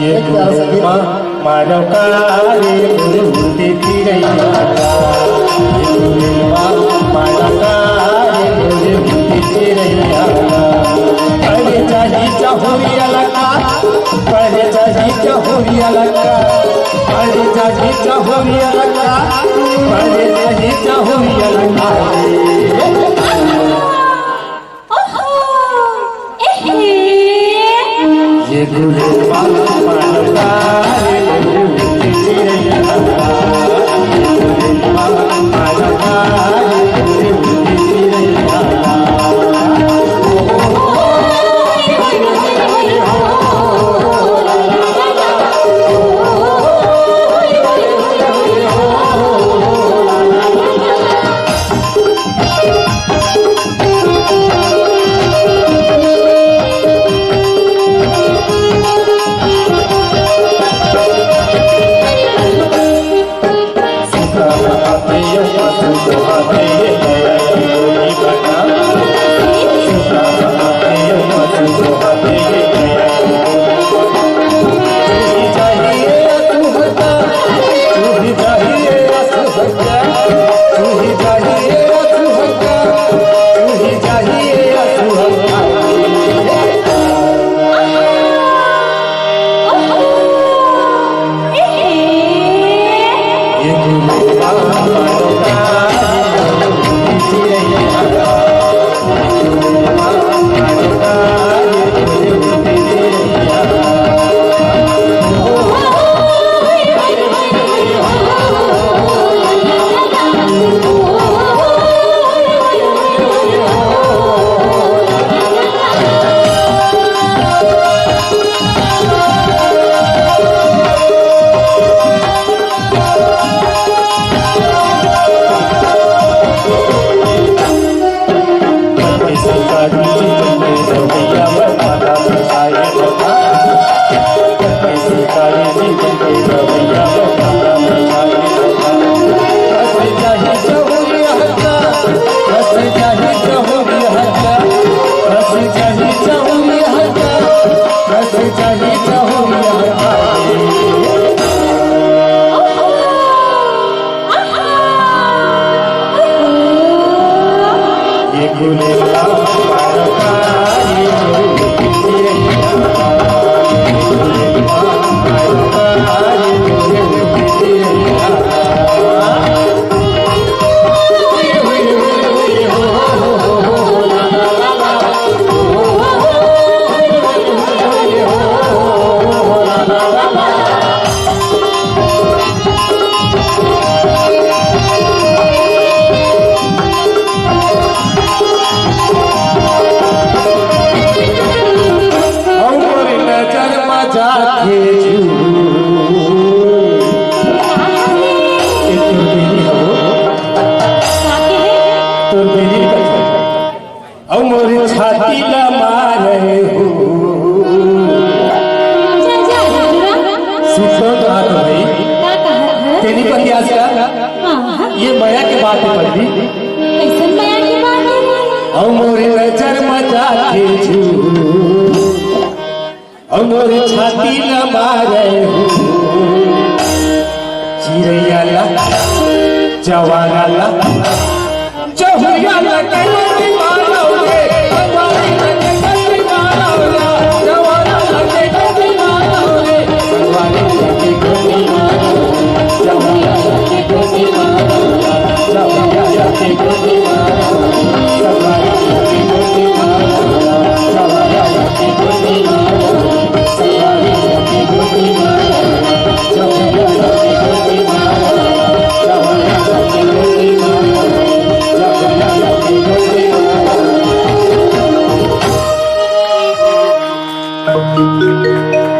ये गुरुमा मानव कारे गुरुते फिरैया ये गुरुमा मानव कारे गुरुते फिरैया पहले चाही चहुरिया लगा पहले चाही चहुरिया लगा पहले चाही चहुरिया लगा पहले चाही चहुरिया लगा ये गुरुमा मानव कारे गुरुते फिरैया ये गुरुमा मानव कारे गुरुते फिरैया ये माया के बात है पड़ी कैसन माया की बात है अमोर नजर मचा के छू अमोर छाती न मारे चिड़ैया ला जवाना ला चहुरिया ला